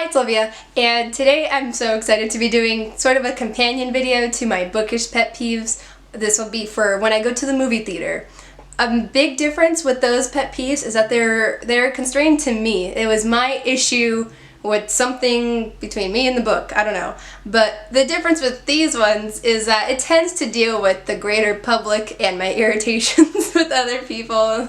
Hi, it's Olivia, and today I'm so excited to be doing sort of a companion video to my bookish pet peeves. This will be for when I go to the movie theater. A big difference with those pet peeves is that they're constrained to me. It was my issue with something between me and the book, I don't know. But the difference with these ones is that it tends to deal with the greater public and my irritations with other people.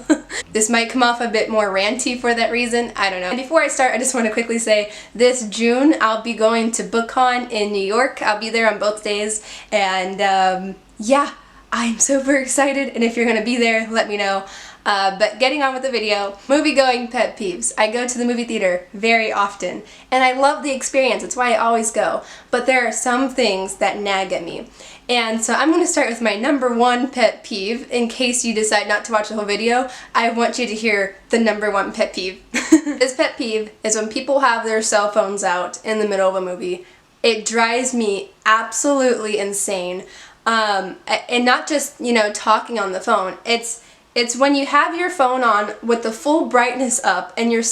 This might come off a bit more ranty for that reason, I don't know. And before I start, I just want to quickly say this June I'll be going to Bookcon in New York. I'll be there on both days, and yeah, I'm super excited, and if you're gonna be there, let me know. But getting on with the video, movie-going pet peeves. I go to the movie theater very often, and I love the experience. It's why I always go. But there are some things that nag at me. And so I'm going to start with my number one pet peeve. In case you decide not to watch the whole video, I want you to hear the number one pet peeve. This pet peeve is when people have their cell phones out in the middle of a movie. It drives me absolutely insane. And not just, you know, talking on the phone. It's when you have your phone on with the full brightness up and it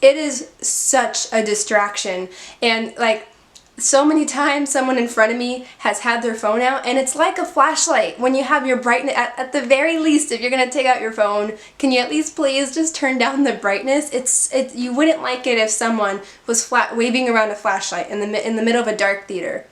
is such a distraction. And like, so many times someone in front of me has had their phone out, and it's like a flashlight when you have your brightness. At the very least, if you're gonna take out your phone, can you at least please just turn down the brightness? You wouldn't like it if someone was waving around a flashlight in the middle of a dark theater.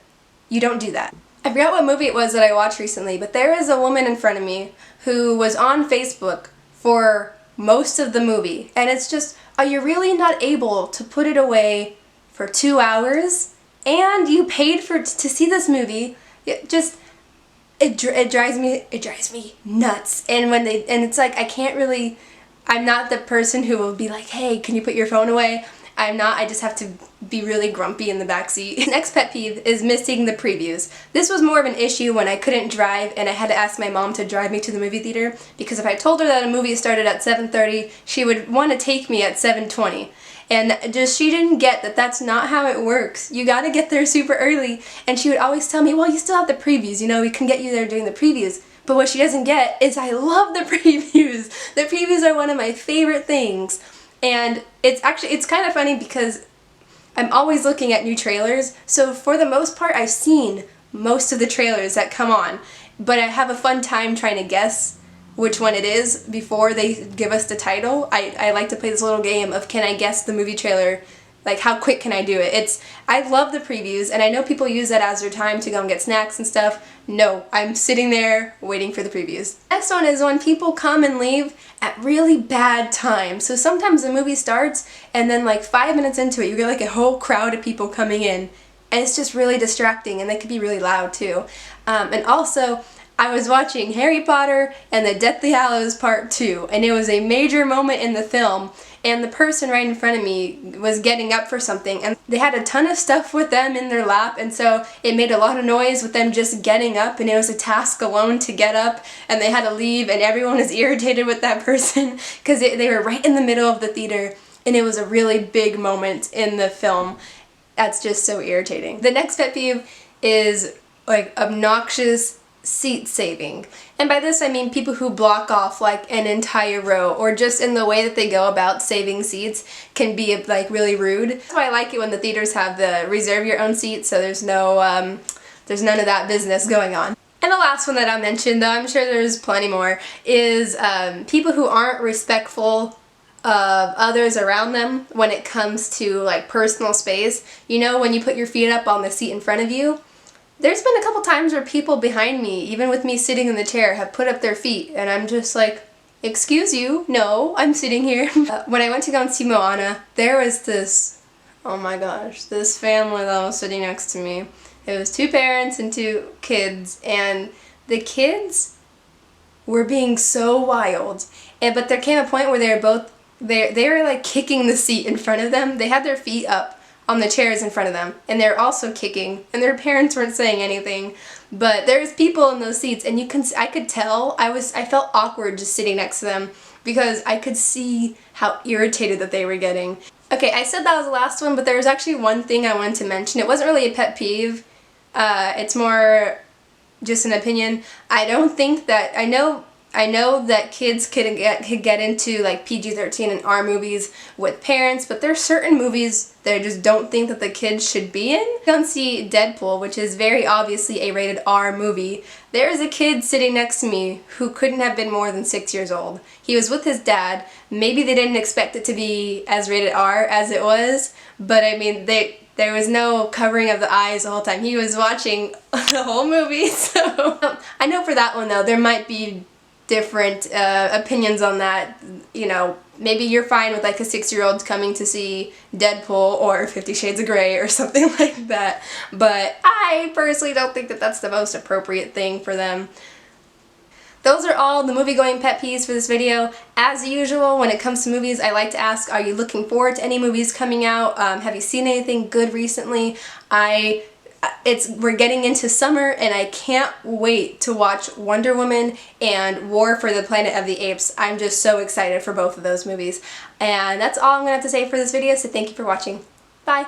You don't do that. I forgot what movie it was that I watched recently, but there is a woman in front of me who was on Facebook for most of the movie, and it's just, are you really not able to put it away for 2 hours? And you paid to see this movie. It drives me nuts. And it's like, I'm not the person who will be like, hey, can you put your phone away? I'm not, I just have to be really grumpy in the backseat. Next pet peeve is missing the previews. This was more of an issue when I couldn't drive and I had to ask my mom to drive me to the movie theater, because if I told her that a movie started at 7:30, she would want to take me at 7:20. And she didn't get that that's not how it works. You gotta get there super early. And she would always tell me, well, you still have the previews, you know, we can get you there during the previews. But what she doesn't get is I love the previews. The previews are one of my favorite things. And it's kind of funny because I'm always looking at new trailers, so for the most part I've seen most of the trailers that come on, but I have a fun time trying to guess which one it is before they give us the title. I like to play this little game of, can I guess the movie trailer? Like, how quick can I do it? I love the previews, and I know people use that as their time to go and get snacks and stuff. No, I'm sitting there waiting for the previews. Next one is when people come and leave at really bad times. So sometimes the movie starts, and then like 5 minutes into it, you get like a whole crowd of people coming in, and it's just really distracting, and they could be really loud too. And also, I was watching Harry Potter and the Deathly Hallows Part 2, and it was a major moment in the film, and the person right in front of me was getting up for something, and they had a ton of stuff with them in their lap, and so it made a lot of noise with them just getting up, and it was a task alone to get up, and they had to leave, and everyone was irritated with that person because they were right in the middle of the theater, and it was a really big moment in the film. That's just so irritating. The next pet peeve is like obnoxious seat saving. And by this I mean people who block off like an entire row, or just in the way that they go about saving seats can be like really rude. That's why I like it when the theaters have the reserve your own seat, so there's none of that business going on. And the last one that I'll mention, though I'm sure there's plenty more, is people who aren't respectful of others around them when it comes to like personal space. You know, when you put your feet up on the seat in front of you, there's been a couple times where people behind me, even with me sitting in the chair, have put up their feet, and I'm just like, excuse you, no, I'm sitting here. When I went to go and see Moana, there was this, oh my gosh, this family that was sitting next to me. It was 2 parents and 2 kids, and the kids were being so wild. But there came a point where they were like kicking the seat in front of them. They had their feet up on the chairs in front of them, and they're also kicking, and their parents weren't saying anything, but there's people in those seats, and I could tell, I felt awkward just sitting next to them, because I could see how irritated that they were getting. Okay, I said that was the last one, but there was actually one thing I wanted to mention. It wasn't really a pet peeve, it's more just an opinion. I don't think that, I know I know that kids could get into like PG-13 and R movies with parents, but there's certain movies that I just don't think that the kids should be in. You don't see Deadpool, which is very obviously a rated R movie. There is a kid sitting next to me who couldn't have been more than 6 years old. He was with his dad. Maybe they didn't expect it to be as rated R as it was, but I mean, there was no covering of the eyes the whole time. He was watching the whole movie, so I know for that one though, there might be different opinions on that. You know, maybe you're fine with like a 6-year-old coming to see Deadpool or 50 Shades of Grey or something like that, but I personally don't think that that's the most appropriate thing for them. Those are all the movie-going pet peeves for this video. As usual, when it comes to movies, I like to ask, are you looking forward to any movies coming out? Have you seen anything good recently? We're getting into summer and I can't wait to watch Wonder Woman and War for the Planet of the Apes. I'm just so excited for both of those movies. And that's all I'm going to have to say for this video, so thank you for watching. Bye!